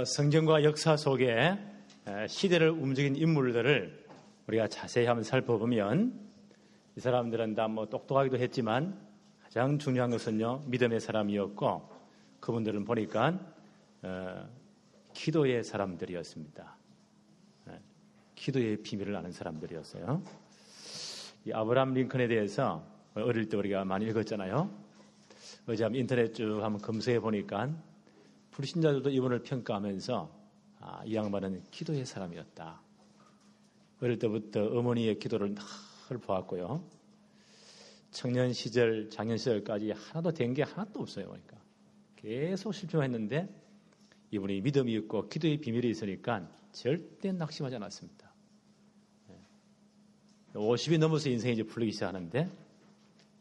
성경과 역사 속에 시대를 움직인 인물들을 우리가 자세히 한번 살펴보면 이 사람들은 다 똑똑하기도 했지만 가장 중요한 것은요, 믿음의 사람이었고 그분들은 보니까 기도의 사람들이었습니다. 기도의 비밀을 아는 사람들이었어요. 이 아브라함 링컨에 대해서 어릴 때 우리가 많이 읽었잖아요. 어제 한번 인터넷 쭉 한번 검색해 보니까 불신자들도 이분을 평가하면서 이 양반은 기도의 사람이었다. 어릴 때부터 어머니의 기도를 늘 보았고요. 청년 시절, 장년 시절까지 하나도 된 게 하나도 없어요. 그러니까 계속 실패했는데 이분이 믿음이 있고 기도의 비밀이 있으니까 절대 낙심하지 않았습니다. 50이 넘어서 인생이 이제 풀리기 시작하는데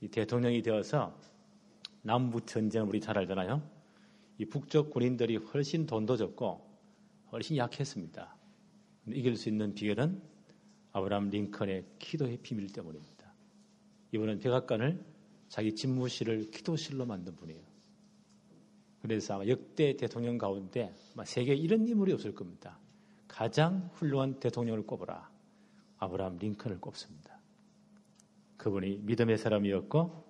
이 대통령이 되어서 남북 전쟁을 우리 잘 알잖아요. 이 북쪽 군인들이 훨씬 돈도 적고 훨씬 약했습니다. 이길 수 있는 비결은 아브라함 링컨의 기도의 비밀 때문입니다. 이분은 백악관을 자기 집무실을 기도실로 만든 분이에요. 그래서 아마 역대 대통령 가운데 세계에 이런 인물이 없을 겁니다. 가장 훌륭한 대통령을 꼽으라. 아브라함 링컨을 꼽습니다. 그분이 믿음의 사람이었고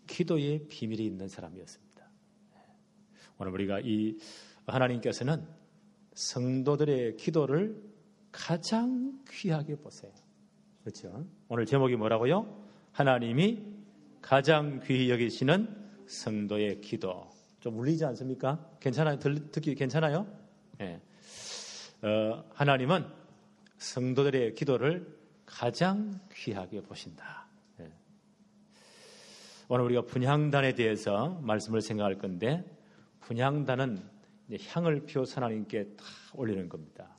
기도의 비밀이 있는 사람이었습니다. 오늘 우리가 이 하나님께서는 성도들의 기도를 가장 귀하게 보세요. 그렇죠? 오늘 제목이 뭐라고요? 하나님이 가장 귀히 여기시는 성도의 기도. 좀 울리지 않습니까? 괜찮아요? 듣기 괜찮아요? 네. 하나님은 성도들의 기도를 가장 귀하게 보신다. 네. 오늘 우리가 분향단에 대해서 말씀을 생각할 건데 분향단은 향을 피워서 하나님께 다 올리는 겁니다.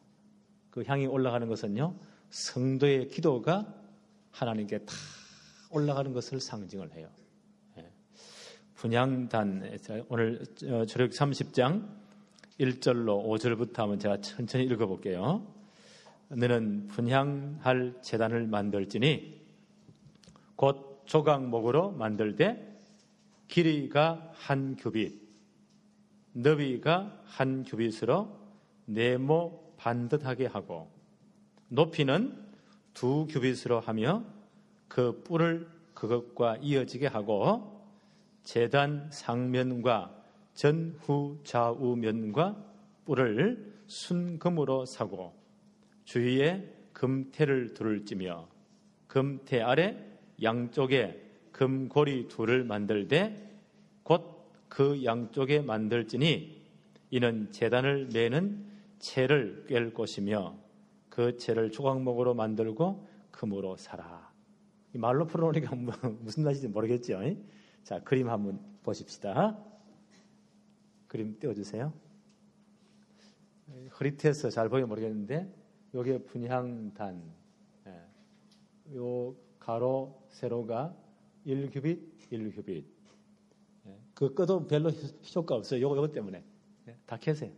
그 향이 올라가는 것은요, 성도의 기도가 하나님께 다 올라가는 것을 상징을 해요. 분향단, 오늘 주력 30장 1절로 5절부터 한번 제가 천천히 읽어볼게요. 너는 분향할 제단을 만들지니 곧 조각목으로 만들되 길이가 한 규빗, 너비가 한 규빗으로 네모 반듯하게 하고 높이는 2규빗으로 하며 그 뿔을 그것과 이어지게 하고 제단 상면과 전후 좌우면과 뿔을 순금으로 사고 주위에 금태를 둘을 찌며 금태 아래 양쪽에 금고리 둘을 만들되 곧 그 양쪽에 만들지니 이는 제단을 매는 채를 꿰을 것이며 그 채를 조각목으로 만들고 금으로 사라. 이 말로 풀어놓으니까 무슨 말인지 모르겠죠. 자, 그림 한번 보십시다. 그림 띄워주세요. 흐릿해서 잘 보이면 모르겠는데 여기에 분향단, 요 가로 세로가 1규빗 1규빗. 그 꺼도 별로 효과 없어요. 요거 때문에. 다 켜세요.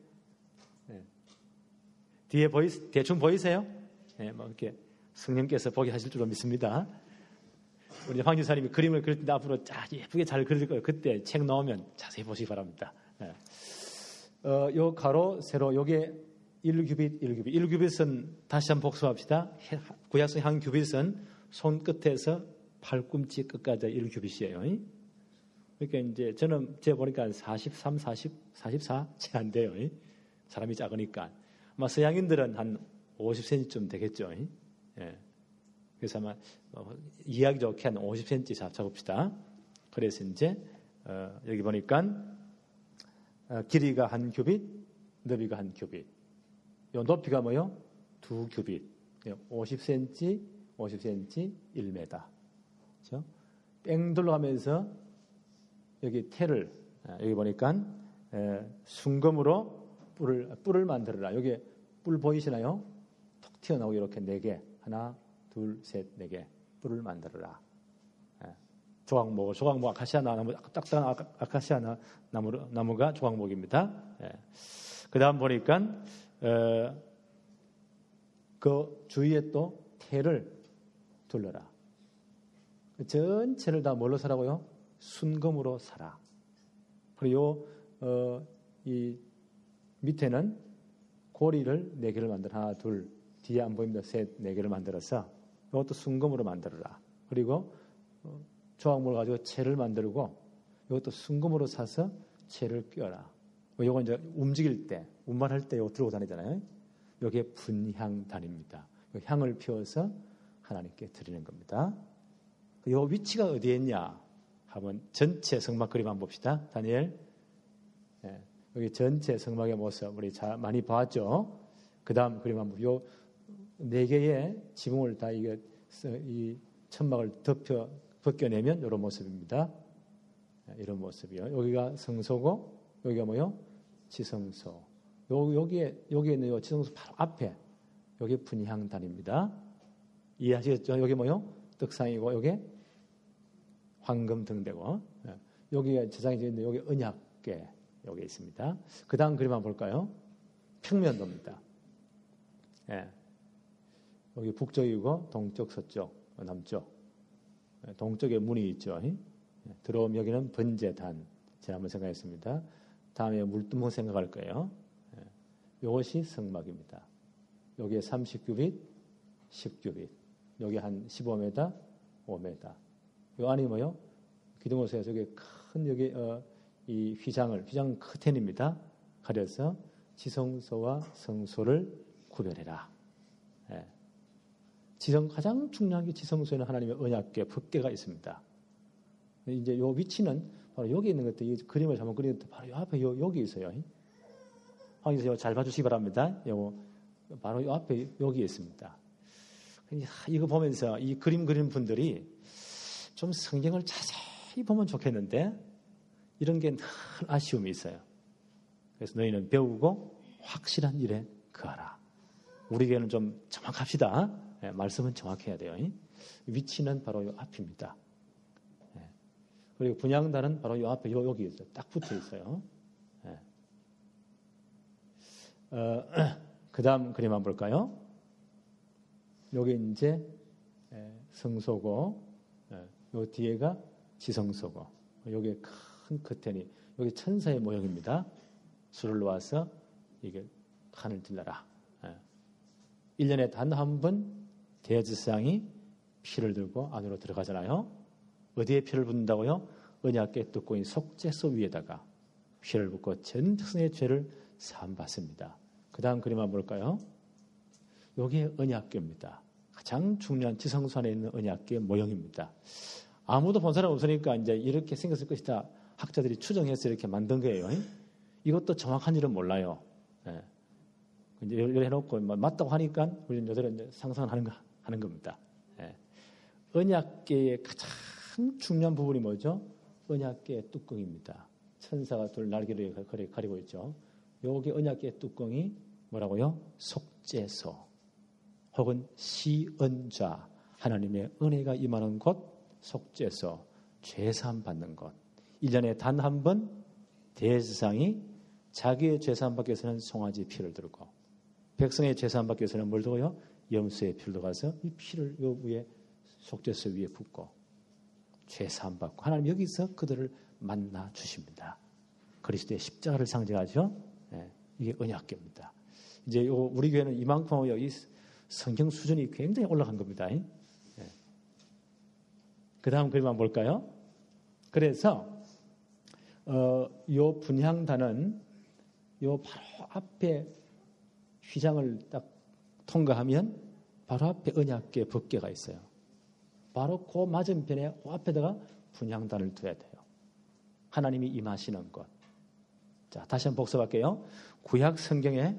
뒤에 대충 보이세요? 이렇게 성령께서 보게 하실 줄로 믿습니다. 우리 황 지사님이 그림을 그릴 때 앞으로 예쁘게 잘 그릴 거예요. 그때 책 나오면 자세히 보시기 바랍니다. 요 가로, 세로, 요게 1규빗, 1규빗. 1규빗은 다시 한번 복습합시다. 구약성 한 규빗은 손끝에서 팔꿈치 끝까지 1규빗이에요. 그러니까 이제 제가 보니까 43, 40, 44 채 안 돼요. 사람이 작으니까. 아마 서양인들은 한 50cm쯤 되겠죠. 그래서 아마 이해하기 좋게 한 50cm 잡아봅시다. 그래서 이제 여기 보니까 길이가 한 규빗, 너비가 한 규빗. 요 높이가 뭐요? 2규빗. 50cm, 50cm, 1m. 그렇죠? 뺑 둘러가면서 여기 태를 여기 보니까 순금으로 뿔을 만들어라. 여기 뿔 보이시나요? 톡 튀어나오고 이렇게 4개. 하나, 둘, 셋, 4개. 뿔을 만들어라. 조각목 아카시아 나무, 딱딱한 아카시아 나무가 조각목입니다. 그 다음 보니까 그 주위에 또 태를 둘러라. 전체를 다 뭘로 사라고요? 순금으로 사라. 그리고 이 밑에는 고리를 4개를 만들어 하나, 둘, 뒤에 안 보입니다. 셋, 4개를 만들어서 이것도 순금으로 만들어라. 그리고 조각물을 가지고 채를 만들고 이것도 순금으로 사서 채를 끼워라. 이거 이제 움직일 때, 운반할 때 이거 들고 다니잖아요. 이게 분향단입니다. 향을 피워서 하나님께 드리는 겁니다. 이 위치가 어디에 있냐 하면 전체 성막 그림 한번 봅시다. 다니엘. 네, 여기 전체 성막의 모습 우리 많이 봤죠. 그 다음 그림 한번 요 4개의 지붕을 다 이 천막을 벗겨내면 이런 모습입니다. 이런 모습이요. 여기가 성소고 여기가 뭐요? 지성소. 여기에 있는 요 지성소 바로 앞에 여기 분향단입니다. 이해하시겠죠? 여기 뭐요? 떡상이고 여기 황금 등대고 여기가 제상이 있는데 여기 언약궤 여기 있습니다. 그 다음 그림 한번 볼까요? 평면도입니다. 예. 여기 북쪽이고 동쪽, 서쪽, 남쪽. 동쪽에 문이 있죠. 들어오면 여기는 번제단. 제가 한번 생각했습니다. 다음에 물두멍 생각할 거예요. 이것이 성막입니다. 여기에 30규빗, 10규빗. 여기 한 15m, 5m. 이 안이 뭐요? 기둥호수에서 여기 큰 여기 이 휘장은 커튼입니다. 가려서 지성소와 성소를 구별해라. 예. 가장 중요한 게 지성소에는 하나님의 언약궤, 법궤가 있습니다. 이제 이 위치는 바로 여기 있는 것들, 이 그림을 잘못 그리는 것들 바로 이 앞에 여기 있어요. 황희서 잘 봐주시기 바랍니다. 바로 이 앞에 여기 있습니다. 이거 보면서 이 그림 그린 분들이 좀 성경을 자세히 보면 좋겠는데 이런 게 늘 아쉬움이 있어요. 그래서 너희는 배우고 확실한 일에 거하라. 우리에게는 좀 정확합시다. 네, 말씀은 정확해야 돼요. 위치는 바로 이 앞입니다. 네. 그리고 분향단은 바로 이 앞에 여기 있어요. 딱 붙어 있어요. 네. 그 다음 그림 한번 볼까요? 여기 이제 성소고, 요 뒤에가 지성소고, 여기에 큰 커튼이, 여기 천사의 모형입니다. 술을 놓아서 이게 칸을 찔러라. 1년에 단 한 번 대제사장이 피를 들고 안으로 들어가잖아요. 어디에 피를 붓는다고요? 언약궤 뚜껑인 속죄소 위에다가 피를 붓고 전 백성의 죄를 사함받습니다. 그 다음 그림 한번 볼까요? 여기에 언약궤입니다. 가장 중요한 지성소 안에 있는 언약궤 모형입니다. 아무도 본 사람 없으니까 이제 이렇게 생겼을 것이다. 학자들이 추정해서 이렇게 만든 거예요. 이것도 정확한 일은 몰라요. 예. 이제 이렇게 해놓고 맞다고 하니까 우리는 요새는 이제 상상하는 겁니다. 예. 언약궤의 가장 중요한 부분이 뭐죠? 언약궤의 뚜껑입니다. 천사가 둘 날개를 가리고 있죠. 여기 언약궤의 뚜껑이 뭐라고요? 속죄소 혹은 시언좌, 하나님의 은혜가 임하는 곳, 속죄소, 죄사함 받는 곳. 1년에 단 한 번 대제사장이 자기의 죄사함 받기 위해서는 송아지 피를 들고 백성의 죄사함 받기 위해서는 뭘 들고요? 염소의 피를 들어가서 이 피를 요 위에 속죄소 위에 붓고 죄사함 받고 하나님 여기서 그들을 만나 주십니다. 그리스도의 십자가를 상징하죠. 네, 이게 언약궤입니다. 이제 우리 교회는 이만큼 이 성경 수준이 굉장히 올라간 겁니다. 네. 그 다음 그림 한번 볼까요? 그래서 요 분향단은 요 바로 앞에 휘장을 딱 통과하면 바로 앞에 언약궤 법궤가 있어요. 바로 그 맞은편에 그 앞에다가 분향단을 둬야 돼요. 하나님이 임하시는 곳. 자, 다시 한번 복습할게요. 구약 성경에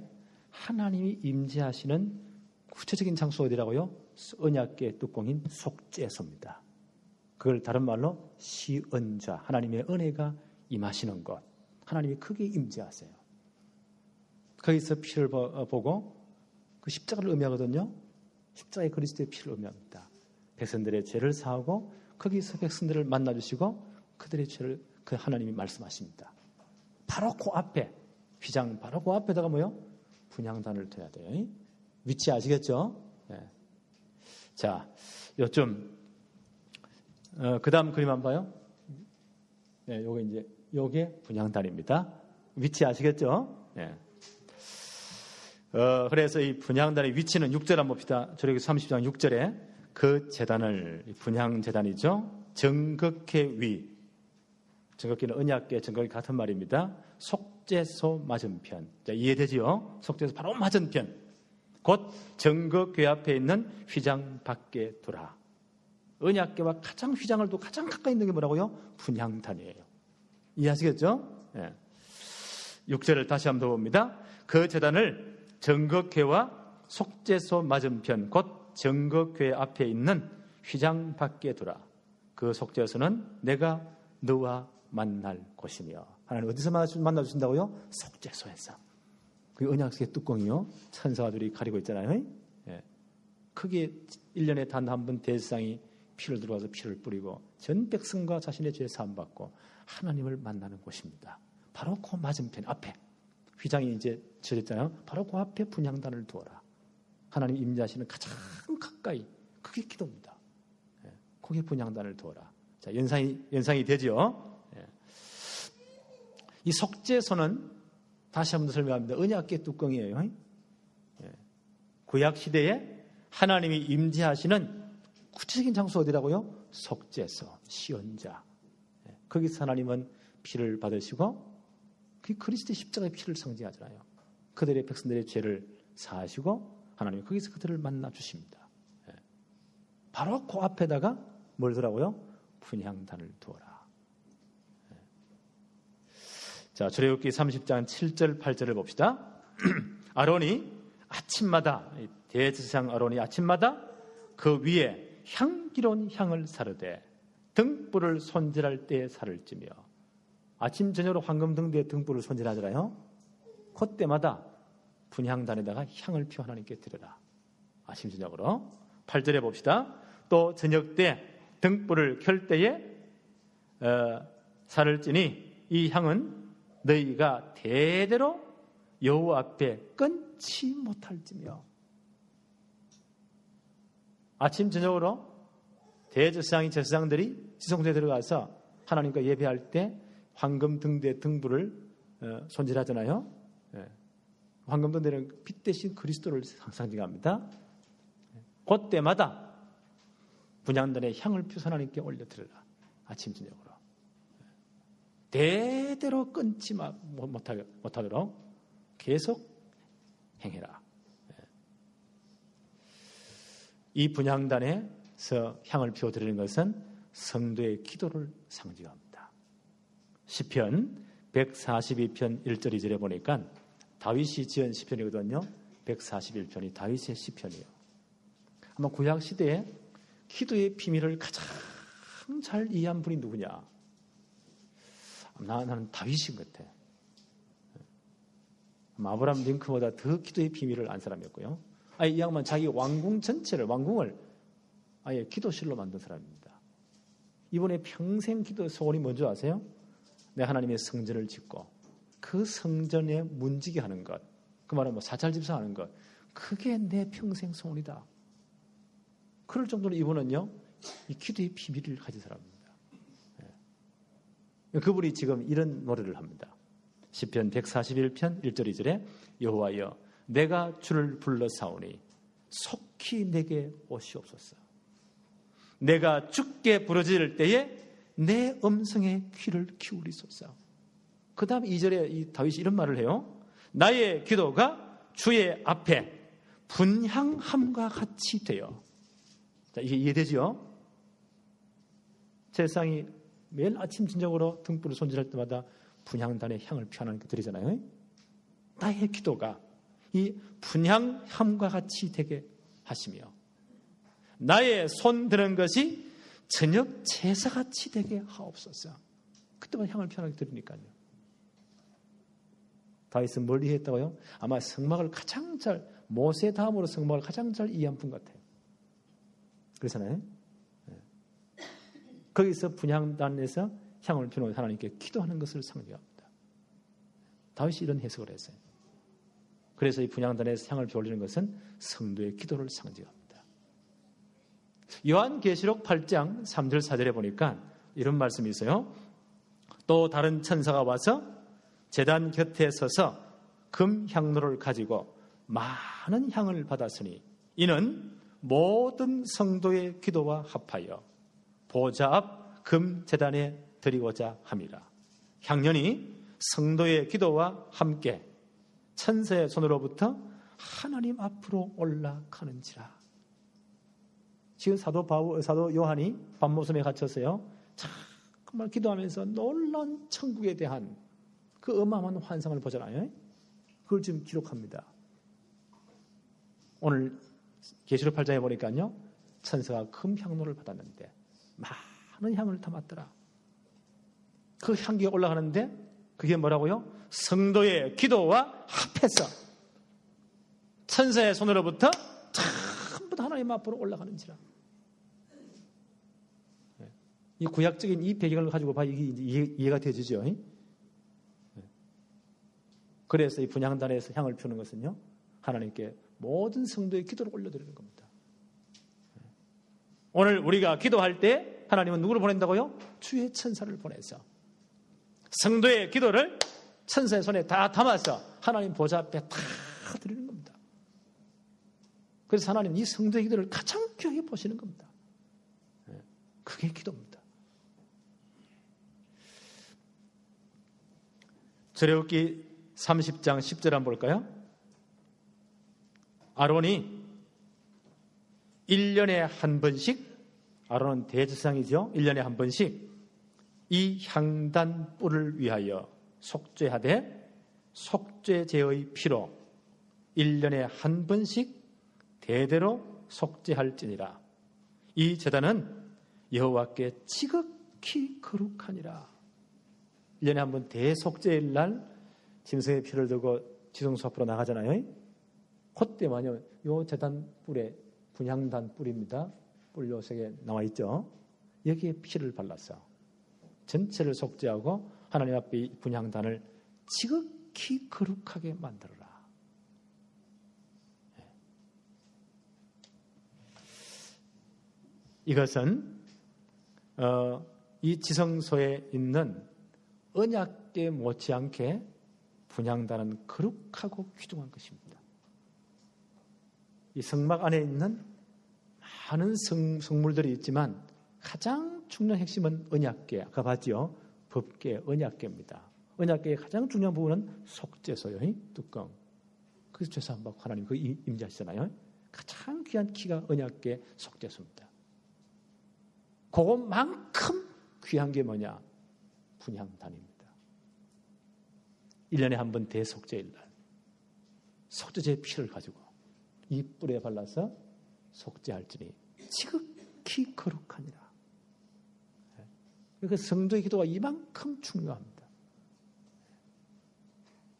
하나님이 임재하시는 구체적인 장소 어디라고요? 언약궤 뚜껑인 속죄소입니다. 그걸 다른 말로 시언좌, 하나님의 은혜가 임하시는 곳. 하나님이 크게 임재하세요. 거기서 피를 보고 그 십자가를 의미하거든요. 십자가의 그리스도의 피를 의미합니다. 백성들의 죄를 사하고 거기서 백성들을 만나주시고 그들의 죄를 그 하나님이 말씀하십니다. 바로 그 앞에 휘장 바로 그 앞에다가 뭐요? 분향단을 둬야 돼요. 위치 아시겠죠? 네. 자, 요즘 그 다음 그림 한번 봐요. 네, 요게 분향단입니다. 위치 아시겠죠? 네. 그래서 이 분향단의 위치는 6절 한번 봅시다. 저기 30장 6절에 그 제단을, 분향제단이죠. 정극회 위, 정극회는 언약궤 정극이 같은 말입니다. 속죄소 맞은편. 자, 이해되지요? 속죄소 바로 맞은편. 곧 정극궤 앞에 있는 휘장 밖에 두라. 언약궤와 가장 휘장을 두고 가장 가까이 있는 게 뭐라고요? 분향단이에요. 이해하시겠죠? 네. 6절을 다시 한번 더 봅니다. 그 제단을 정극궤와 속죄소 맞은편 곧 정극궤 앞에 있는 휘장 밖에 두라. 그 속죄소는 내가 너와 만날 곳이며. 하나님 어디서 만나주신다고요? 속죄소에서. 그 언약궤 뚜껑이요, 천사들이 가리고 있잖아요. 예. 크게 1년에 단 한 번 대제사장이 피를 들어와서 피를 뿌리고 전 백성과 자신의 죄 사함 받고 하나님을 만나는 곳입니다. 바로 그 맞은편 앞에 휘장이 이제 쳐졌잖아요. 바로 그 앞에 분향단을 두어라. 하나님 임재하시는 가장 가까이, 그게 기도입니다. 예. 거기에 분향단을 두어라. 자, 연상이 되죠. 예. 이 속죄소는 다시 한번 설명합니다. 언약궤 뚜껑이에요. 예. 구약 시대에 하나님이 임재하시는 구체적인 장소 어디라고요? 속죄소, 시언자. 예. 거기서 하나님은 피를 받으시고 그 그리스도의 십자가의 피를 상징하잖아요. 그들의 백성들의 죄를 사하시고 하나님이 거기서 그들을 만나 주십니다. 예. 바로 그 앞에다가 뭘 두라고요? 분향단을 두어라. 예. 자, 출애굽기 30장 7절 8절을 봅시다. 아론이 아침마다, 대제사장 아론이 아침마다 그 위에 향기로운 향을 사르되 등불을 손질할 때에 살을 찌며. 아침 저녁으로 황금 등대에 등불을 손질하잖아요. 그때마다 분향단에다가 향을 피워 하나님께 드려라. 아침 저녁으로. 8절에 봅시다. 또 저녁 때 등불을 켤 때에 살을 찌니 이 향은 너희가 대대로 여호와 앞에 끊지 못할지며. 아침 저녁으로 대제사장이 제사장들이 지성소에 들어가서 하나님과 예배할 때 황금 등대 등불을 손질하잖아요. 예. 황금 등대는 빛 대신 그리스도를 상징합니다. 그때마다 분향단에 향을 피워서 하나님께 올려드려라. 아침 저녁으로. 대대로 끊지 못하도록 계속 행해라. 이 분향단에서 향을 피워드리는 것은 성도의 기도를 상징합니다. 시편 142편 1절 2절에 보니까 다윗이 지은 시편이거든요. 141편이 다윗의 시편이에요. 아마 구약 시대에 기도의 비밀을 가장 잘 이해한 분이 누구냐? 나는 다윗인 것 같아. 아브라함 링컨보다 더 기도의 비밀을 안 사람이었고요. 아예 이 양반 자기 왕궁 전체를, 왕궁을 아예 기도실로 만든 사람입니다. 이번에 평생 기도 소원이 뭔지 아세요? 내 하나님의 성전을 짓고 그 성전에 문지기 하는 것, 그 말은 뭐 사찰 집사하는 것, 그게 내 평생 소원이다. 그럴 정도로 이분은요, 이 기도의 비밀을 가진 사람입니다. 예. 그분이 지금 이런 노래를 합니다. 시편 141편 1절 2절에 여호와여 내가 주를 불러사오니 속히 내게 오시옵소서. 내가 주께 부르짖을 때에 내 음성에 귀를 기울이소서. 그 다음 2절에 이 다윗이 이런 말을 해요. 나의 기도가 주의 앞에 분향함과 같이 되어. 자, 이게 이해되죠? 제사장이 매일 아침 저녁으로 등불을 손질할 때마다 분향단에 향을 피워하는 게 드리잖아요. 나의 기도가 이 분향함과 같이 되게 하시며 나의 손 드는 것이 저녁 제사같이 되게 하옵소서. 그때마다 향을 피워하게 드리니까요. 다윗은 뭘 이해했다고요? 아마 성막을 가장 잘, 모세 다음으로 성막을 가장 잘 이해한 분 같아요. 그렇잖아요. 거기서 분향단에서 향을 피우는 하나님께 기도하는 것을 상징합니다. 다윗이 이런 해석을 했어요. 그래서 이 분향단에서 향을 피우는 것은 성도의 기도를 상징합니다. 요한계시록 8장 3절 4절에 보니까 이런 말씀이 있어요. 또 다른 천사가 와서 제단 곁에 서서 금 향로를 가지고 많은 향을 받았으니 이는 모든 성도의 기도와 합하여 보좌 앞 금 제단에 드리고자 함이라. 향년이 성도의 기도와 함께 천사의 손으로부터 하나님 앞으로 올라가는지라. 지금 사도 요한이 밤모섬에 갇혔어요. 정말 기도하면서 놀라운 천국에 대한 그 어마어마한 환상을 보잖아요. 그걸 지금 기록합니다. 오늘 계시록 8장에 보니까요, 천사가 금 향로를 받았는데 많은 향을 담았더라. 그 향기가 올라가는데 그게 뭐라고요? 성도의 기도와 합해서 천사의 손으로부터 전부 다 하나님 앞으로 올라가는지라. 이 구약적인 이 배경을 가지고 봐 이게 이해가 되지죠. 그래서 이 분향단에서 향을 피우는 것은요, 하나님께 모든 성도의 기도를 올려드리는 겁니다. 오늘 우리가 기도할 때 하나님은 누구를 보낸다고요? 주의 천사를 보내서 성도의 기도를 천사의 손에 다 담아서 하나님 보좌 앞에 다 드리는 겁니다. 그래서 하나님 이 성도의 기도를 가장 귀하게 보시는 겁니다. 그게 기도입니다. 출애굽기 30장 10절 한번 볼까요? 아론이 1년에 한 번씩, 아론은 대제사장이죠. 1년에 한 번씩 이 향단 뿔을 위하여 속죄하되 속죄제의 피로 1년에 한 번씩 대대로 속죄할지니라. 이 제단은 여호와께 지극히 거룩하니라. 1년에 한 번 대속죄일 날 짐승의 피를 들고 지성소 앞으로 나가잖아요. 그때만요, 요 제단 뿔에 분향단 뿔입니다. 뿔 요색에 나와 있죠. 여기에 피를 발라서 전체를 속죄하고 하나님 앞에 이 분향단을 지극히 거룩하게 만들어라. 이것은 이 지성소에 있는 언약궤 못지않게 분향단은 거룩하고 귀중한 것입니다. 이 성막 안에 있는 많은 성물들이 있지만 가장 중요한 핵심은 언약궤, 아까 봤죠? 법궤, 언약궤입니다. 언약궤의 가장 중요한 부분은 속죄소요, 뚜껑. 그래서 죄 사함 받고 하나님 그 임재하시잖아요. 가장 귀한 키가 언약궤 속죄소입니다. 그것만큼 귀한 게 뭐냐? 분향단입니다. 1년에 한 번 대속죄일 날 속죄제의 피를 가지고 이 뿔에 발라서 속죄할지니 지극히 거룩하니라. 그러니까 성도의 기도가 이만큼 중요합니다.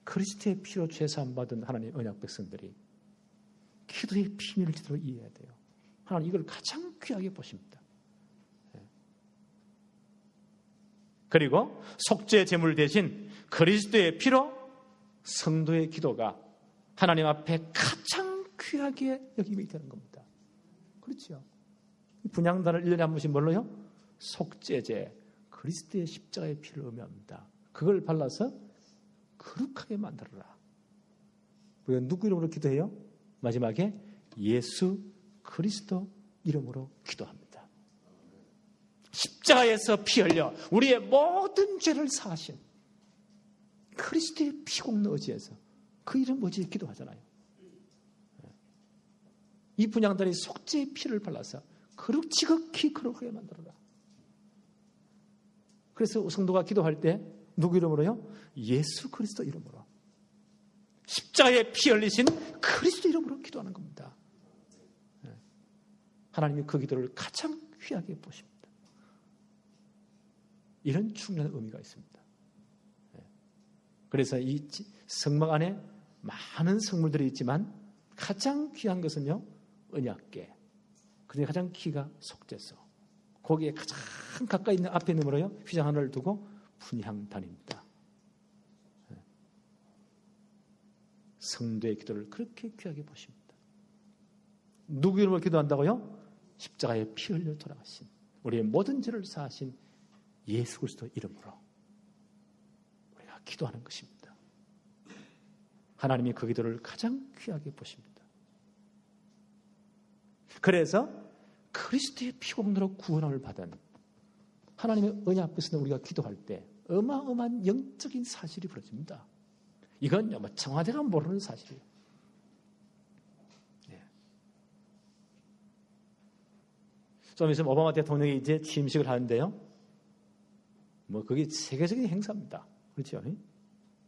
그리스도의 피로 죄사함 받은 하나님의 언약 백성들이 기도의 비밀을 제대로 이해해야 돼요. 하나님 이걸 가장 귀하게 보십니다. 그리고 속죄 제물 대신 그리스도의 피로 성도의 기도가 하나님 앞에 가장 귀하게 여김이 되는 겁니다. 그렇죠. 분향단을 1년에 한 번씩 뭘로요? 속죄제, 그리스도의 십자가의 피를 의미합니다. 그걸 발라서 거룩하게 만들어라. 우리가 누구 이름으로 기도해요? 마지막에 예수 그리스도 이름으로 기도합니다. 십자가에서 피 흘려 우리의 모든 죄를 사하신 그리스도의 피공로 의지해서 그 이름 의지에 기도하잖아요. 이 분향단이 속죄의 피를 발라서 지극히 거룩하게 만들어라. 그래서 성도가 기도할 때 누구 이름으로요? 예수 그리스도 이름으로, 십자가에 피 흘리신 그리스도 이름으로 기도하는 겁니다. 하나님이 그 기도를 가장 귀하게 보십니다. 이런 중요한 의미가 있습니다. 그래서 이 성막 안에 많은 성물들이 있지만 가장 귀한 것은요, 언약궤. 그런데 가장 키가 속죄소. 거기에 가장 가까이 있는 앞에 있는 뭐로요? 휘장 하나를 두고 분향단입니다. 성도의 기도를 그렇게 귀하게 보십니다. 누구 이름으로 기도한다고요? 십자가에 피 흘려 돌아가신 우리의 모든 죄를 사하신 예수 그리스도 이름으로 우리가 기도하는 것입니다. 하나님이 그 기도를 가장 귀하게 보십니다. 그래서 그리스도의 피공로로 구원을 받은 하나님의 은혜 앞에서는 우리가 기도할 때 어마어마한 영적인 사실이 벌어집니다. 이건 청와대가 모르는 사실이에요. 좀 있으면 오바마 대통령이 이제 취임식을 하는데요. 그게 세계적인 행사입니다. 그렇죠?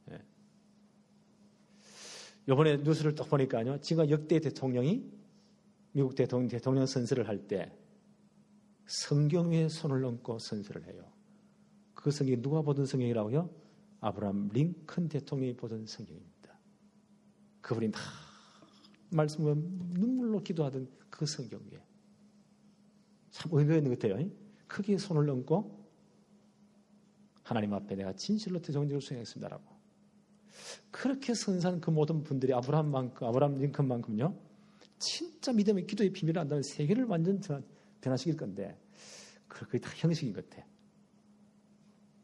예. 이번에 뉴스를 딱 보니까요. 지금 역대 대통령이 미국 대통령 선서를 할 때 성경 위에 손을 얹고 선서를 해요. 그 성경이 누가 보던 성경이라고요? 아브라함 링컨 대통령이 보던 성경입니다. 그분이 막 말씀을 눈물로 기도하던 그 성경 위에 참 의미가 있는 것 같아요. 크게 손을 얹고 하나님 앞에 내가 진실로 대종직을 수행했습니다라고. 그렇게 선사한 그 모든 분들이 아브라함 링컨만큼요. 진짜 믿음의 기도의 비밀을 안다면 세계를 완전 변화시킬 건데 그게 다 형식인 것 같아요.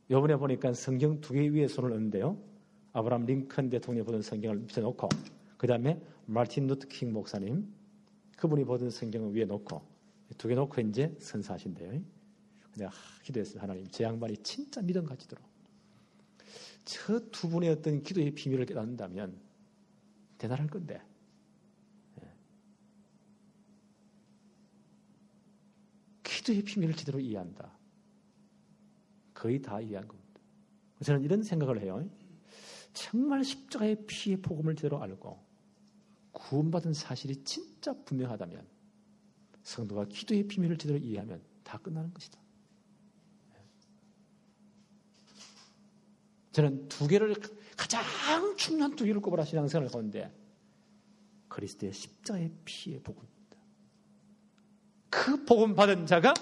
이번에 보니까 성경 2개 위에 손을 얹는데요. 아브라함 링컨 대통령이 보던 성경을 밑에 놓고 그 다음에 마틴 루터 킹 목사님 그분이 보던 성경을 위에 놓고 2개 놓고 이제 선사하신대요. 내가 기도했어요. 하나님, 제 양반이 진짜 믿음 가지도록 저 두 분의 어떤 기도의 비밀을 깨닫는다면 대단할 건데 기도의 비밀을 제대로 이해한다. 거의 다 이해한 겁니다. 저는 이런 생각을 해요. 정말 십자가의 피의 복음을 제대로 알고 구원받은 사실이 진짜 분명하다면 성도가 기도의 비밀을 제대로 이해하면 다 끝나는 것이다. 저는 2개를 가장 중요한 2개를 꼽아라 신앙생활을 하는데 그리스도의 십자가의 피의 복음입니다. 그 복음 받은 자가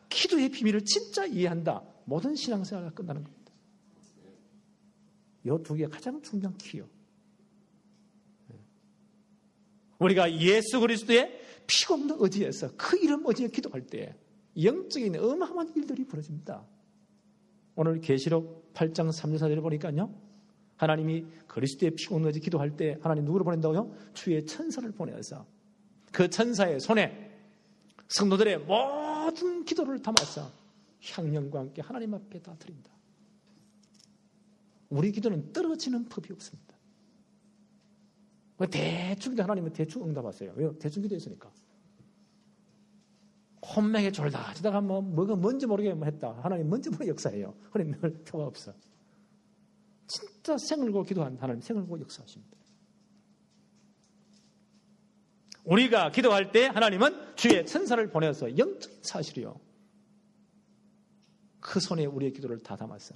기도의 비밀을 진짜 이해한다. 모든 신앙생활가 끝나는 겁니다. 이 2개가 가장 중요한 키요. 우리가 예수 그리스도의 피공로 의지에서 그 이름 의지에 기도할 때 영적인 어마어마한 일들이 벌어집니다. 오늘 계시록 8장 3절 4절을 보니까요. 하나님이 그리스도의 피공로 의지 기도할 때 하나님 누구를 보낸다고요? 주의 천사를 보내서 그 천사의 손에 성도들의 모든 기도를 담아서 향연과 함께 하나님 앞에 다 드린다. 우리 기도는 떨어지는 법이 없습니다. 대충 하나님은 대충 응답하세요. 왜요? 대충 기도했으니까. 혼맥에 졸다 하다가 뭐가 뭔지 모르게 했다. 하나님 뭔지 모르게 역사해요. 하나님 늘 표가 없어. 진짜 생을 걸고 기도한 하나님 생을 걸고 역사하십니다. 우리가 기도할 때 하나님은 주의 천사를 보내서 영적인 사실이요. 그 손에 우리의 기도를 다 담아서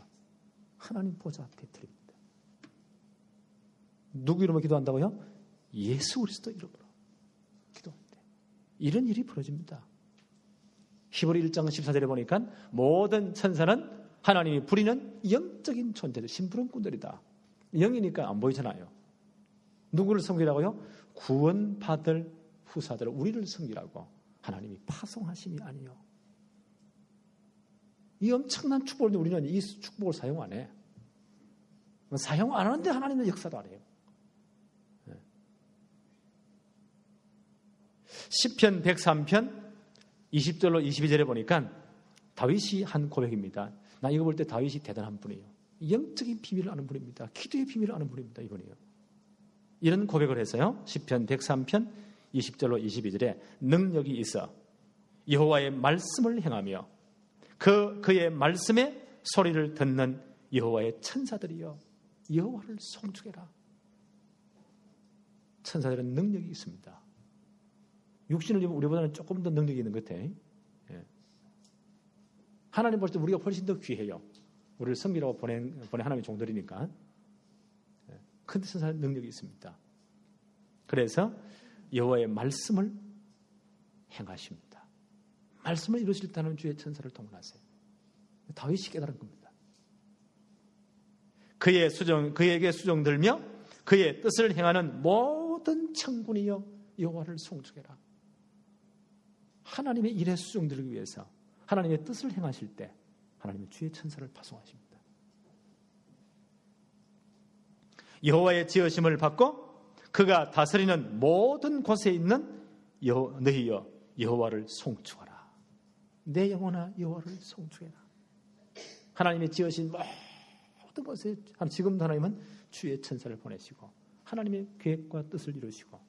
하나님 보좌 앞에 드립니다. 누구 이름으로 기도한다고요? 예수 그리스도 이름으로 기도할 때 이런 일이 벌어집니다. 히브리 1장 14절에 보니까 모든 천사는 하나님이 부리는 영적인 존재들, 심부름꾼들이다. 영이니까 안 보이잖아요. 누구를 섬기라고요? 구원받을 후사들, 우리를 섬기라고 하나님이 파송하심이 아니요. 이 엄청난 축복을 우리는 이 축복을 사용 안 해. 사용 안 하는데 하나님은 역사도 안 해요. 시편 103편 20절로 22절에 보니까 다윗이 한 고백입니다. 나 이거 볼 때 다윗이 대단한 분이에요. 영적인 비밀을 아는 분입니다. 기도의 비밀을 아는 분입니다. 이분이요. 이런 고백을 해서요. 시편 103편 20절로 22절에 능력이 있어 여호와의 말씀을 행하며 그의 말씀의 소리를 듣는 여호와의 천사들이여 여호와를 송축해라. 천사들은 능력이 있습니다. 육신을 입은 우리보다는 조금 더 능력이 있는 것 같아요. 예. 하나님 볼 때 우리가 훨씬 더 귀해요. 우리를 섬기라고 보낸 하나님의 종들이니까. 예. 큰 천사는 능력이 있습니다. 그래서 여호와의 말씀을 행하십니다. 말씀을 이루실 때는 주의 천사를 동원하세요. 다윗이 깨달은 겁니다. 그에게 수종들며 그의 뜻을 행하는 모든 천군이여 여호와를 송축해라. 하나님의 일에 수종들기 위해서 하나님의 뜻을 행하실 때 하나님은 주의 천사를 파송하십니다. 여호와의 지으심을 받고 그가 다스리는 모든 곳에 있는 너희여 여호와를 송축하라. 내 영혼아 여호와를 송축해라. 하나님의 지으신 모든 곳에 지금도 하나님은 주의 천사를 보내시고 하나님의 계획과 뜻을 이루시고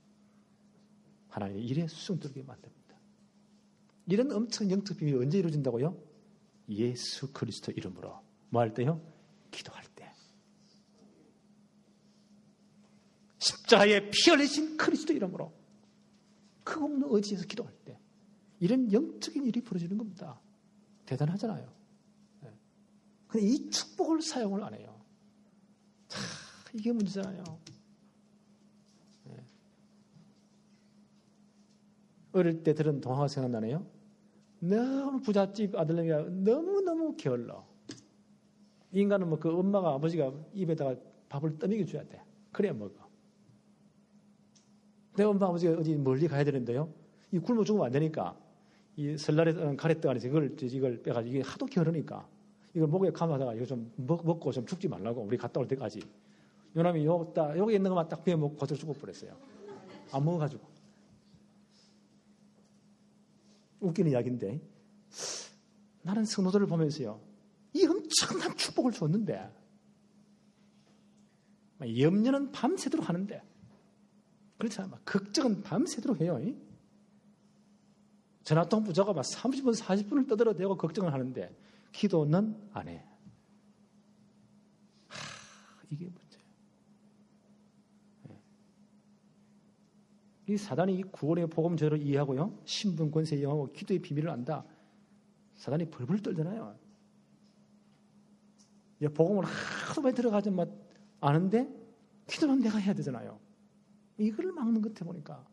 하나님의 일에 수종들게 만듭니다. 이런 엄청 영적 비밀이 언제 이루어진다고요? 예수 그리스도 이름으로 뭐 할 때요? 기도할 때. 십자가에 피 흘리신 그리스도 이름으로 그 없는 의지에서 기도할 때 이런 영적인 일이 벌어지는 겁니다. 대단하잖아요. 근데 이 축복을 사용을 안 해요. 참 이게 문제잖아요. 어릴 때 들은 동화가 생각나네요. 너무 부잣집 아들내미가 너무너무 게을러. 인간은 뭐 그 엄마가 아버지가 입에다가 밥을 떠먹여 줘야 돼. 그래야 먹어. 내 엄마 아버지가 어디 멀리 가야 되는데요. 이 굶어 죽으면 안 되니까 이 설날에 가래떡 안에서 이걸 빼가지고 이게 하도 게으르니까 이걸 목에 감아다가 이거 좀 먹고 좀 죽지 말라고 우리 갔다 올 때까지. 요놈이 여기 있는 것만 딱 빼먹고 그대로 죽어버렸어요. 안 먹어가지고. 웃기는 이야기인데 나는 성도들을 보면서요. 이 엄청난 축복을 줬는데 염려는 밤새도록 하는데 그렇잖아요. 걱정은 밤새도록 해요. 전화통 부자가 막 30분, 40분을 떠들어대고 걱정을 하는데 기도는 안 해. 이게 문제예요. 이 사단이 이 구원의 복음제를 이해하고요. 신분 권세 이해하고 기도의 비밀을 안다. 사단이 벌벌 떨잖아요. 복음을 하도 많이 들어가지 아는데 기도는 내가 해야 되잖아요. 이걸 막는 것 같아 보니까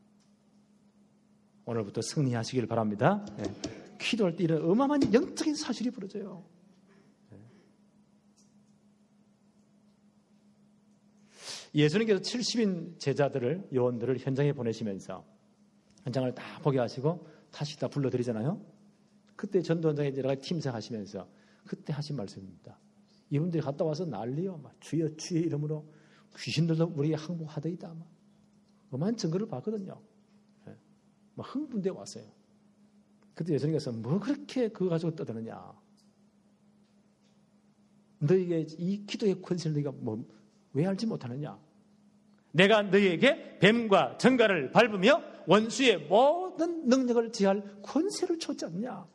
오늘부터 승리하시길 바랍니다. 기도할 때 이런 어마어마한 영적인 사실이 벌어져요. 예수님께서 70인 제자들을 요원들을 현장에 보내시면서 현장을 다 보게 하시고 다시 다 불러드리잖아요. 그때 전도 현장에 여러 가지 팀장하시면서 그때 하신 말씀입니다. 이분들이 갔다 와서 난리요. 주여 주의 이름으로 귀신들도 우리에게 항복하더이다. 어마한 증거를 봤거든요. 흥분되어 왔어요. 그때 예수님께서 뭐 그렇게 그거 가지고 떠드느냐. 너에게 이 기도의 권세를 너희가 왜 알지 못하느냐. 내가 너희에게 뱀과 정갈을 밟으며 원수의 모든 능력을 제할 권세를 줬지 않냐.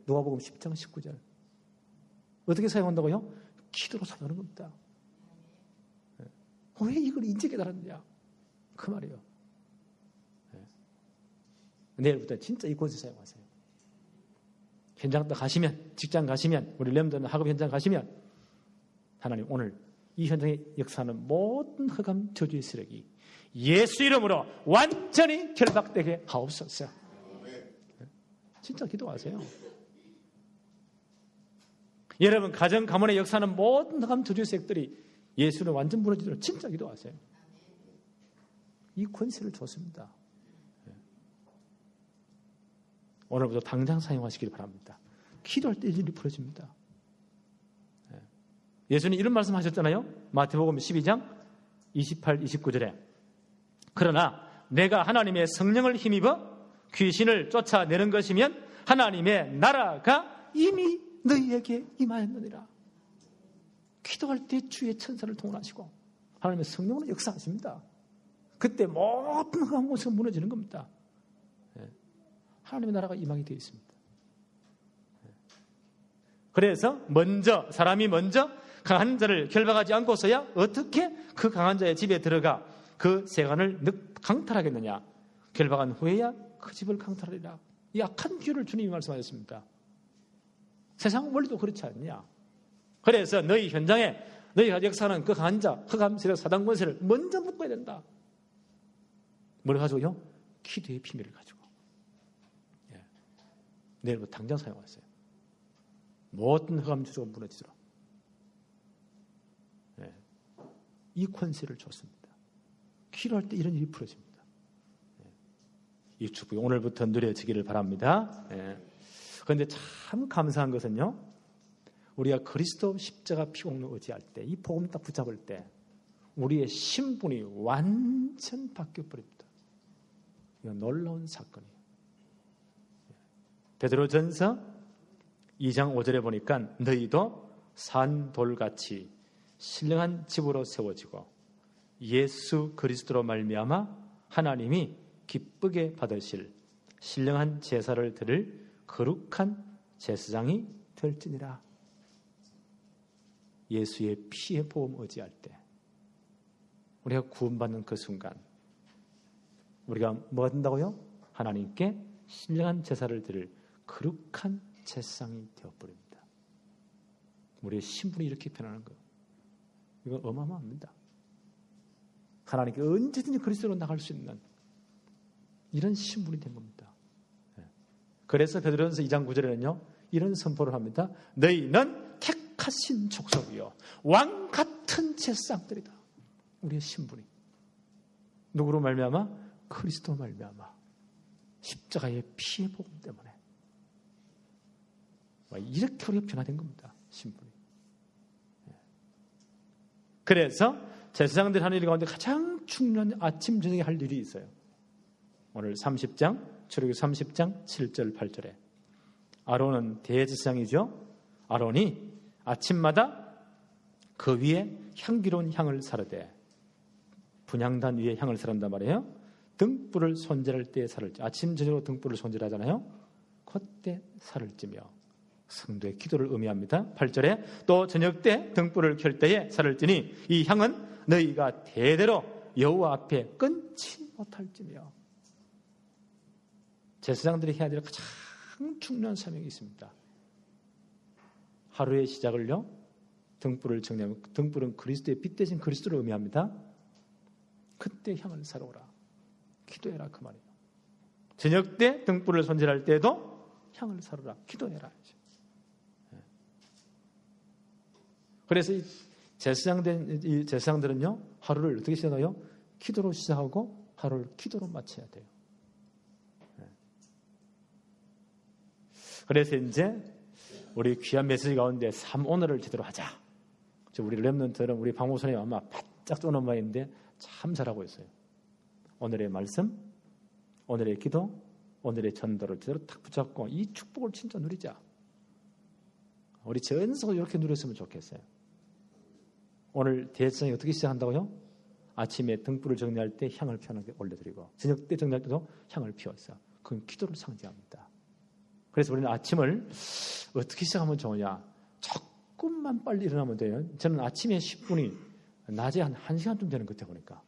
누가복음 10장 19절. 어떻게 사용한다고요? 기도로 사용하는 겁니다. 왜 이걸 이제 깨달았느냐. 그 말이에요. 내일부터 진짜 이 권세 사용하세요. 현장 가시면, 직장 가시면, 우리 렘들은 학업 현장 가시면 하나님 오늘 이 현장에 역사하는 모든 흑암 저주의 세력이 예수 이름으로 완전히 결박되게 하옵소서. 진짜 기도하세요. 여러분 가정 가문에 역사하는 모든 흑암 저주의 세력들이 예수를 완전 무너지도록 진짜 기도하세요. 이 권세를 줬습니다. 오늘부터 당장 사용하시길 바랍니다. 기도할 때 일이 풀어집니다. 예수님 이런 말씀하셨잖아요. 마태복음 12장 28, 29절에 그러나 내가 하나님의 성령을 힘입어 귀신을 쫓아내는 것이면 하나님의 나라가 이미 너희에게 임하였느니라. 기도할 때 주의 천사를 동원하시고 하나님의 성령으로 역사하십니다. 그때 모든 흑암 권세가 무너지는 겁니다. 하나님의 나라가 임하게 되어 있습니다. 그래서 사람이 먼저 강한 자를 결박하지 않고서야 어떻게 그 강한 자의 집에 들어가 그 세간을 강탈하겠느냐. 결박한 후에야 그 집을 강탈하리라. 이 악한 비유를 주님이 말씀하셨습니다. 세상 원리도 그렇지 않냐. 그래서 너희 현장에 너희가 역사하는 그 강한 자, 흑암 세력, 사단 권세를 먼저 묶어야 된다. 뭘 가지고요? 기도의 비밀을 가지고. 내일부터 당장 사용하세요. 모든 흑암 주소가 무너지도록. 이 권세를 줬습니다. 기도할 때 이런 일이 풀어집니다. 이 축복이 오늘부터 누려지기를 바랍니다. 그런데 참 감사한 것은요. 우리가 그리스도 십자가 피공로 의지할 때, 이 복음 딱 붙잡을 때 우리의 신분이 완전 바뀌어버립니다. 이건 놀라운 사건이에요. 베드로전서 2장 5절에 보니까 너희도 산돌같이 신령한 집으로 세워지고 예수 그리스도로 말미암아 하나님이 기쁘게 받으실 신령한 제사를 드릴 거룩한 제사장이 될지니라. 예수의 피의 보험 의지할 때 우리가 구원받는 그 순간 우리가 뭐가 된다고요? 하나님께 신령한 제사를 드릴 거룩한 제사장이 되어버립니다. 우리의 신분이 이렇게 변하는 거예요. 이건 어마어마합니다. 하나님께 언제든지 그리스도로 나갈 수 있는 이런 신분이 된 겁니다. 그래서 베드로전서 2장 9절에는요 이런 선포를 합니다. 너희는 택하신 족속이요 왕 같은 제사장들이다. 우리의 신분이 누구로 말미암아? 그리스도 말미암아 십자가의 피의 복음 때문에 이렇게 우리가 변화된 겁니다. 신분이. 그래서 제사장들이 하는 일 가운데 가장 중요한 아침 저녁에 할 일이 있어요. 오늘 30장 출애굽기 30장 7절 8절에 아론은 대제사장이죠. 아론이 아침마다 그 위에 향기로운 향을 사르되 분향단 위에 향을 사른단 말이에요. 등불을 손질할 때 살을 찌 아침 저녁으로 등불을 손질하잖아요. 그때 살을 찌며 성도의 기도를 의미합니다. 8절에 또 저녁 때 등불을 켤 때에 살을 찌니 이 향은 너희가 대대로 여호와 앞에 끊지 못할지며. 제사장들이 해야 될 가장 중요한 사명이 있습니다. 하루의 시작을요 등불을 정리하면 등불은 그리스도의 빛 대신 그리스도를 의미합니다. 그때 향을 사러오라. 기도해라 그 말이에요. 저녁 때 등불을 손질할 때도 향을 사러라. 기도해라. 그래서 이 제사장들은요 하루를 어떻게 시작해요? 기도로 시작하고 하루를 기도로 마쳐야 돼요. 그래서 이제 우리 귀한 메시지 가운데 3오늘을 제대로 하자. 우리 렘넌트들은 우리 박목사님 아마 바짝 떠는 바인데 참 잘하고 있어요. 오늘의 말씀, 오늘의 기도, 오늘의 전도를 제대로 딱 붙잡고 이 축복을 진짜 누리자. 우리 전석을 이렇게 누렸으면 좋겠어요. 오늘 대제사장이 어떻게 시작한다고요? 아침에 등불을 정리할 때 향을 피워나게 올려드리고 저녁 때 정리할 때도 향을 피웠어요. 그건 기도를 상징합니다. 그래서 우리는 아침을 어떻게 시작하면 좋으냐? 조금만 빨리 일어나면 돼요. 저는 아침에 10분이 낮에 한 1시간쯤 되는 것 같아 보니까.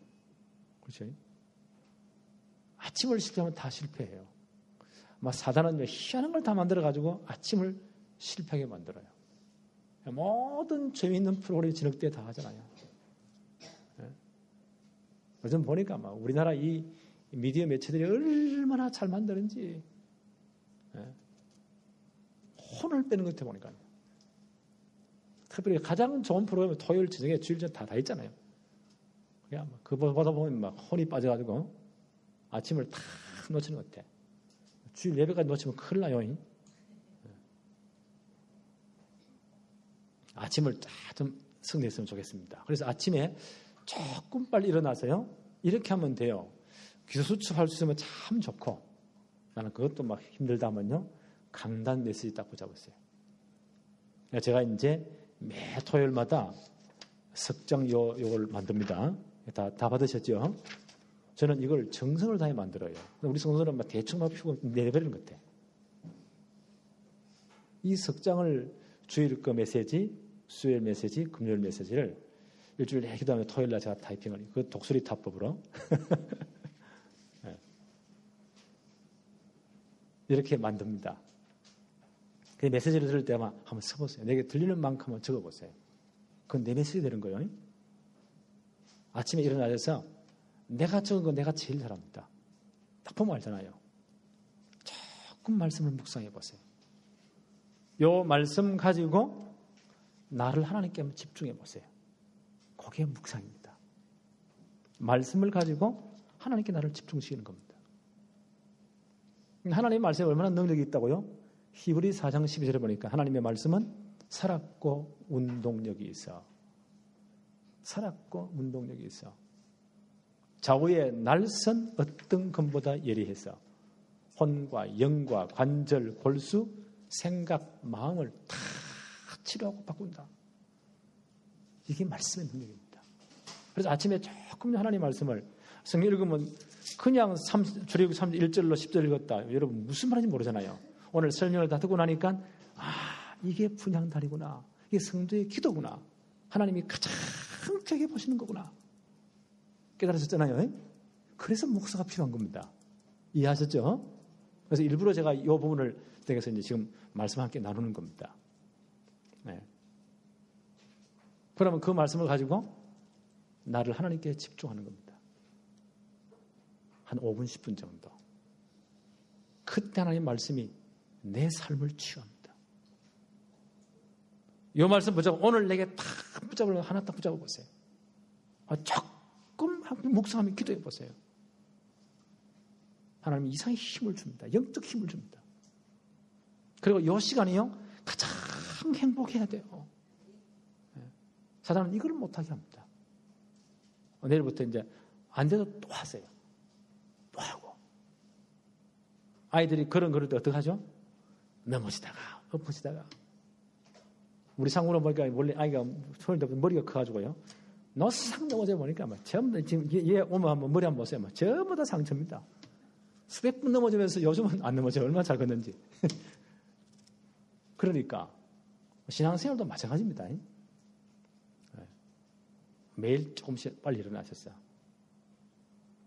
그렇죠? 아침을 실패하면 다 실패해요. 사단은 희한한 걸 다 만들어가지고 아침을 실패하게 만들어요. 모든 재미있는 프로그램 저녁 때 다 하잖아요. 요즘 보니까 우리나라 이 미디어 매체들이 얼마나 잘 만드는지 혼을 빼는 것 같아 보니까. 특별히 가장 좋은 프로그램은 토요일 저녁에 주일 전 다 있잖아요. 그냥 그거 보다 보면 혼이 빠져가지고 아침을 다 놓치는 것 같아. 주일 예배까지 놓치면 큰일 나요. 아침을 좀 승리했으면 좋겠습니다. 그래서 아침에 조금 빨리 일어나서요. 이렇게 하면 돼요. 기도수첩할 수 있으면 참 좋고 나는 그것도 힘들다 하면요. 강단 메시지 딱 붙잡았어요. 제가 이제 매 토요일마다 석장 요걸 만듭니다. 다 받으셨죠? 저는 이걸 정성을 다해 만들어요. 우리 성도들은 대충 피우고 내버리는 것 같아. 이 석장을 주일 그 메시지, 수요일 메시지, 금요일 메시지를 일주일 내기도 하면 토요일 날 제가 타이핑을 그 독수리 타법으로 네. 이렇게 만듭니다. 그 메시지를 들을 때만 한번 써보세요. 내게 들리는 만큼은 적어보세요. 그건 내 메시지 되는 거예요. 아침에 일어나서 내가 적은 거 내가 제일 잘합니다. 딱 보면 알잖아요. 조금 말씀을 묵상해 보세요. 요 말씀 가지고 나를 하나님께 한번 집중해 보세요. 그게 묵상입니다. 말씀을 가지고 하나님께 나를 집중시키는 겁니다. 하나님의 말씀에 얼마나 능력이 있다고요? 히브리 4장 12절에 보니까 하나님의 말씀은 살았고 운동력이 있어 살았고 운동력이 있어. 좌우의 날선 어떤 것보다 예리해서 혼과 영과 관절, 골수, 생각, 마음을 다 치료하고 바꾼다. 이게 말씀의 능력입니다. 그래서 아침에 조금 하나님 말씀을 성경 읽으면 그냥 출애굽 1절로 10절 읽었다. 여러분 무슨 말인지 모르잖아요. 오늘 설명을 다 듣고 나니까 이게 분향단이구나. 이게 성도의 기도구나. 하나님이 가장 크게 보시는 거구나. 깨달으셨잖아요. 그래서 목사가 필요한 겁니다. 이해하셨죠? 그래서 일부러 제가 이 부분을 댁에서 이제 지금 말씀 함께 나누는 겁니다. 네. 그러면 그 말씀을 가지고 나를 하나님께 집중하는 겁니다. 한 5분, 10분 정도. 그때 하나님 말씀이 내 삶을 치유합니다. 이 말씀 붙잡고 오늘 내게 딱 붙잡으려고 하나 딱 붙잡아 보세요. 조금 묵상하면 기도해 보세요. 하나님이 이상의 힘을 줍니다. 영적 힘을 줍니다. 그리고 이 시간이요 가장 행복해야 돼요. 사단은 이걸 못하게 합니다. 내일부터 이제 안 돼도 또 하세요. 또 하고. 아이들이 그런 그럴 때 어떻게 하죠? 넘어지다가 엎어지다가. 우리 상구는 보니까 원래 아이가 소리 때부터 머리가 커가지고요. 노상 넘어져 보니까 전부 다 지금 얘 오면 한번 머리 한번 보세요. 전부 다 상처입니다. 수백 분 넘어지면서 요즘은 안 넘어져요. 얼마나 잘 걷는지. 그러니까 신앙생활도 마찬가지입니다. 매일 조금씩 빨리 일어나셨어요.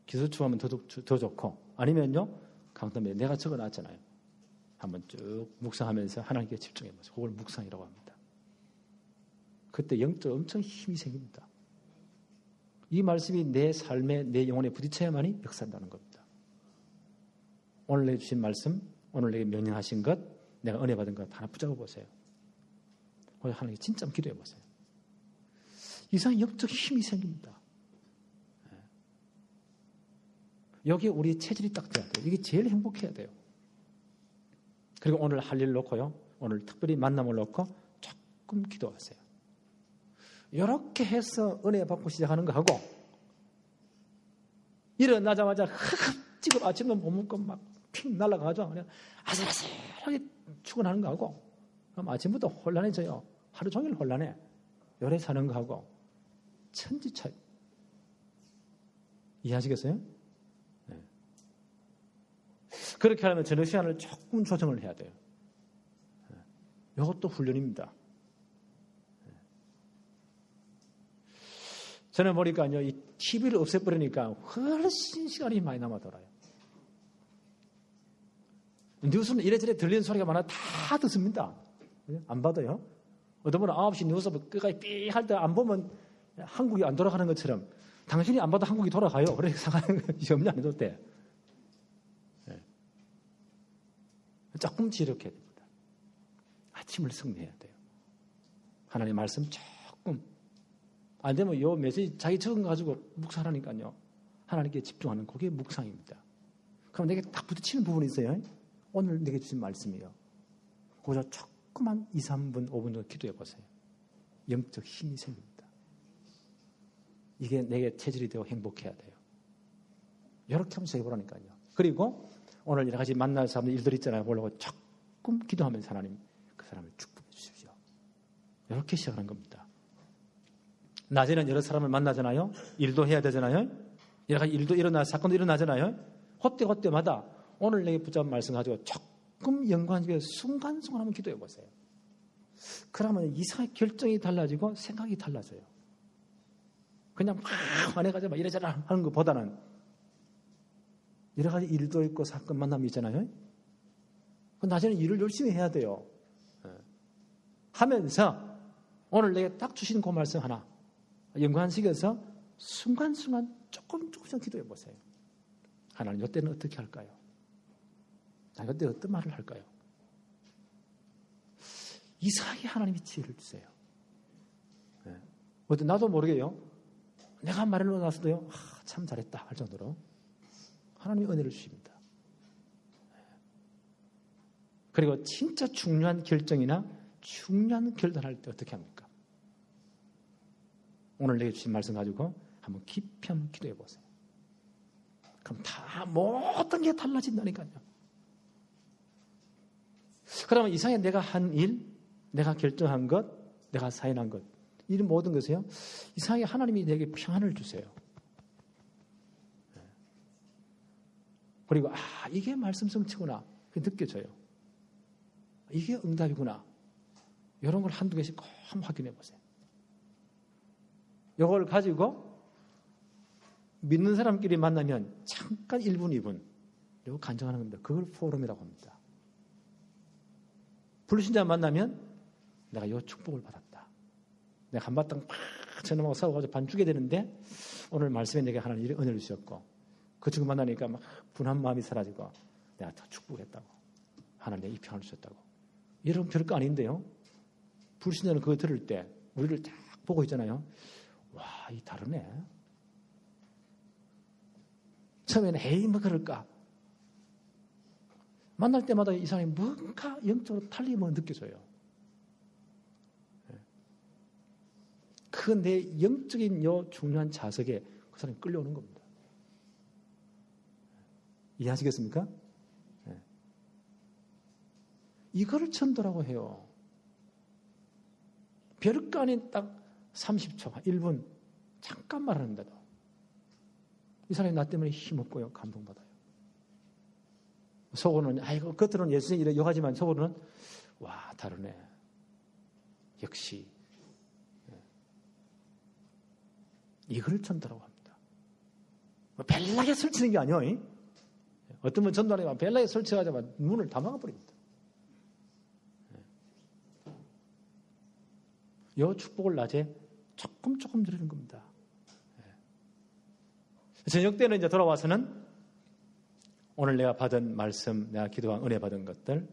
기술충하면 더 좋고 아니면요 강단에 내가 적어놨잖아요. 한번 쭉 묵상하면서 하나님께 집중해보세요. 그걸 묵상이라고 합니다. 그때 영적 엄청 힘이 생깁니다. 이 말씀이 내 삶에 내 영혼에 부딪혀야만이 역사한다는 겁니다. 오늘 내게 주신 말씀, 오늘 내게 명령하신 것, 내가 은혜 받은 것 하나 붙잡아 보세요. 하나님께 진짜 한번 기도해 보세요. 이상 영적 힘이 생깁니다. 여기에 우리의 체질이 딱 돼야 돼요. 이게 제일 행복해야 돼요. 그리고 오늘 할 일 놓고요. 오늘 특별히 만남을 놓고 조금 기도하세요. 이렇게 해서 은혜 받고 시작하는 거 하고 일어나자마자 흑흑 아침에 못 먹고 막 핑 날아가죠. 그냥 아슬아슬하게 출근하는 거 하고 그럼 아침부터 혼란해져요. 하루 종일 혼란해. 요래 사는 거 하고 천지 차이. 이해하시겠어요? 네. 그렇게 하려면 저녁 시간을 조금 조정을 해야 돼요. 이것도 훈련입니다. 저는 보니까요, 이 TV를 없애버리니까 훨씬 시간이 많이 남아돌아요. 뉴스는 이래저래 들리는 소리가 많아 다 듣습니다. 안 받아요. 어떤 분은 9시 뉴스 끝까지 삐 할 때 안 보면 한국이 안 돌아가는 것처럼 당신이 안 봐도 한국이 돌아가요. 그래 상하는 염려 안 해도 돼. 네. 조금 지력해야 됩니다. 아침을 승리해야 돼요. 하나님 말씀 조금 안 되면 요 메시지 자기 적은 거 가지고 묵상하니까요. 하나님께 집중하는 그게 묵상입니다. 그럼 내게 딱 부딪히는 부분이 있어요. 오늘 내게 주신 말씀이에요. 거기서 조금만 2, 3분, 5분 정도 기도해 보세요. 영적 힘이 생깁니다. 이게 내게 체질이 되고 행복해야 돼요. 이렇게 하면서 해보라니까요. 그리고 오늘 여러 가지 만날 사람들 일들 있잖아요. 보려고 조금 기도하면서 하나님 그 사람을 축복해 주십시오. 이렇게 시작하는 겁니다. 낮에는 여러 사람을 만나잖아요. 일도 해야 되잖아요. 여러 가지 일도 사건도 일어나잖아요. 그때마다 오늘 내게 붙잡은 말씀 가지고 조금 연관지게 순간순간 한번 기도해 보세요. 그러면 이상하게 결정이 달라지고 생각이 달라져요. 그냥 막 안해가지고 막 이래저래 하는 것보다는 여러 가지 일도 있고 사건 만남이 있잖아요. 낮에는 일을 열심히 해야 돼요. 하면서 오늘 내게 딱 주신 그 말씀 하나 연관시켜서 순간순간 조금씩 기도해 보세요. 하나님 이때는 어떻게 할까요? 이때 어떤 말을 할까요? 이상하게 하나님이 지혜를 주세요. 나도 모르게요. 내가 말을 놓아서도요. 참 잘했다 할 정도로 하나님이 은혜를 주십니다. 그리고 진짜 중요한 결정이나 중요한 결단할 때 어떻게 합니까? 오늘 내게 주신 말씀 가지고 한번 깊이 한번 기도해 보세요. 그럼 다 모든 게 달라진다니까요. 그러면 이상하게 내가 한 일, 내가 결정한 것, 내가 사인한 것, 이 모든 것이요, 이상하게 하나님이 내게 평안을 주세요. 그리고 이게 말씀 성취구나, 그게 느껴져요. 이게 응답이구나. 이런 걸 한두 개씩 꼭 확인해 보세요. 이걸 가지고 믿는 사람끼리 만나면 잠깐 1분, 2분 이거 간증하는 겁니다. 그걸 포럼이라고 합니다. 불신자 만나면 내가 이 축복을 받았다. 내가 한바탕 팍 저놈하고 싸워가지고 반죽게 되는데 오늘 말씀에 내게 하나님 이런 은혜를 주셨고 그 친구 만나니까 막 분한 마음이 사라지고 내가 더 축복했다고. 하나님 내게 이 평안을 주셨다고. 이런 별거 아닌데요. 불신자는 그거 들을 때 우리를 딱 보고 있잖아요. 와, 이 다르네. 처음에는 에이 뭐 그럴까. 만날 때마다 이 사람이 뭔가 영적으로 탈림을 느껴져요. 그 내 영적인 요 중요한 자석에 그 사람이 끌려오는 겁니다. 이해하시겠습니까? 이거를 전도라고 해요. 별거 아닌 딱 30초, 1분 잠깐 말하는데도 이 사람이 나 때문에 힘없고요. 감동받아요. 속으로는 아이고 겉으로는 예수님 이래 욕하지만 속으로는 와 다르네. 역시 이걸 전도라고 합니다. 벨나게 설치는 게 아니에요. 어떤 분 전도하면 벨나게 설치하자마자 눈을 다 막아버립니다. 이 축복을 낮에 조금 누리는 겁니다. 저녁 때는 이제 돌아와서는 오늘 내가 받은 말씀, 내가 기도한 은혜 받은 것들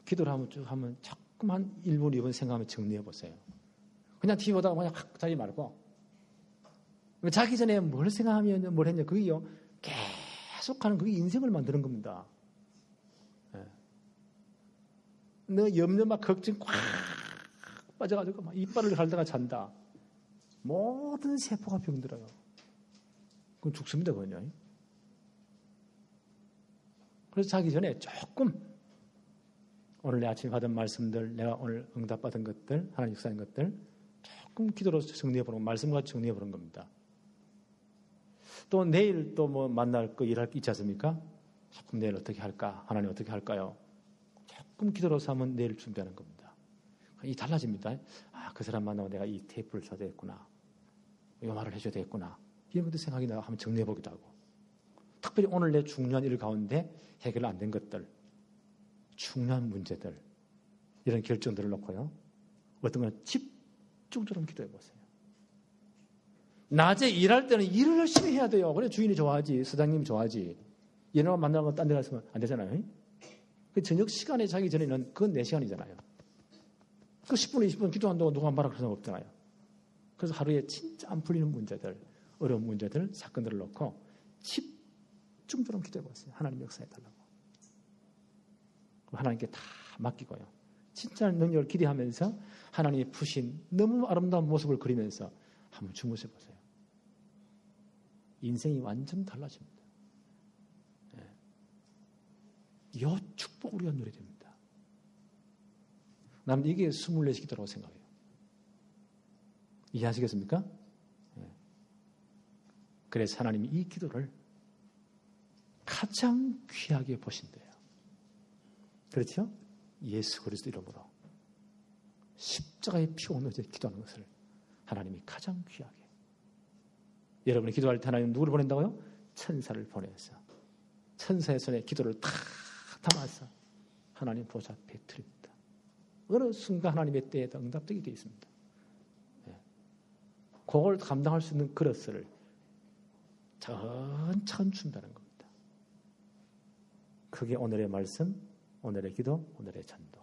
기도를 한번 쭉 하면 조금 한 1분, 2분 생각하면 정리해 보세요. 그냥 TV 보다가 그냥 확 자지 말고 자기 전에 뭘 생각하면 뭘 했냐 그게요 계속하는 그게 인생을 만드는 겁니다. 너 염려 막 걱정 꽉 빠져가지고 막 이빨을 갈다가 잔다. 모든 세포가 병들어요. 그건 죽습니다, 그건요. 그래서 자기 전에 조금 오늘 내 아침에 받은 말씀들, 내가 오늘 응답받은 것들, 하나님 역사한 것들 조금 기도로 정리해보는 말씀과 정리해보는 겁니다. 또 내일 또 뭐 만날 거 일할 게 있지 않습니까? 조금 내일 어떻게 할까? 하나님 어떻게 할까요? 조금 기도로서 하면 내일 준비하는 겁니다. 이 달라집니다. 그 사람 만나면 내가 이 테이프를 써야 되겠구나. 이 말을 해줘야 되겠구나. 이런 것도 생각이 나고 한번 정리해보기도 하고. 특별히 오늘 내 중요한 일 가운데 해결 안 된 것들, 중요한 문제들, 이런 결정들을 놓고요. 어떤 건 집중적으로 기도해보세요. 낮에 일할 때는 일을 열심히 해야 돼요. 그래 주인이 좋아하지, 사장님이 좋아하지. 얘네만 만나면 딴 데 가서는 안 되잖아요. 그 저녁 시간에 자기 전에는 그건 4시간이잖아요. 그 10분, 20분 기도한다고 누가 말할 필요가 없잖아요. 그래서 하루에 진짜 안 풀리는 문제들, 어려운 문제들, 사건들을 놓고 집중적으로 기도해보세요. 하나님 역사해달라고. 하나님께 다 맡기고요. 진짜 능력을 기대하면서 하나님이 푸신 너무 아름다운 모습을 그리면서 한번 주무셔보세요. 인생이 완전 달라집니다. 이 축복 우리가 누려야 됩니다. 나는 이게 24시 기도라고 생각해요. 이해하시겠습니까? 그래서 하나님이 이 기도를 가장 귀하게 보신대요. 그렇죠? 예수 그리스도 이름으로 십자가에 피 흘려 기도하는 것을 하나님이 가장 귀하게. 여러분이 기도할 때 하나님 누구를 보낸다고요? 천사를 보내서 천사의 손에 기도를 다 담아서 하나님 보좌 앞에 드립니다. 어느 순간 하나님의 때에 응답되게 되어 있습니다. 그걸 감당할 수 있는 그릇을 천천히 준다는 겁니다. 그게 오늘의 말씀, 오늘의 기도, 오늘의 전도.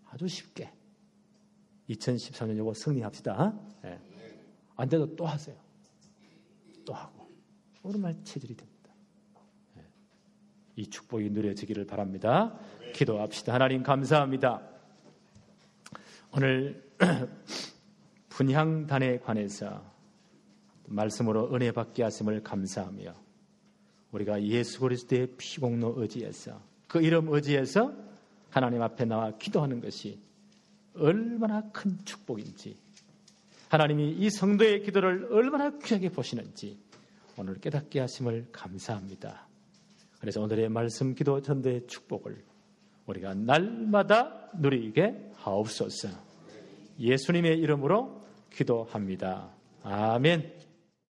아주 쉽게 2013년 요거 승리합시다. 안 돼도 또 하세요. 또 하고. 얼마나 체질이 됩니다. 이 축복이 누려지기를 바랍니다. 기도합시다. 하나님 감사합니다. 오늘 분향단에 관해서 말씀으로 은혜 받게 하심을 감사하며 우리가 예수 그리스도의 피공로 의지해서 그 이름 의지해서 하나님 앞에 나와 기도하는 것이 얼마나 큰 축복인지, 하나님이 이 성도의 기도를 얼마나 귀하게 보시는지 오늘 깨닫게 하심을 감사합니다. 그래서 오늘의 말씀 기도 전도의 축복을 우리가 날마다 누리게 하옵소서. 예수님의 이름으로 기도합니다. 아멘.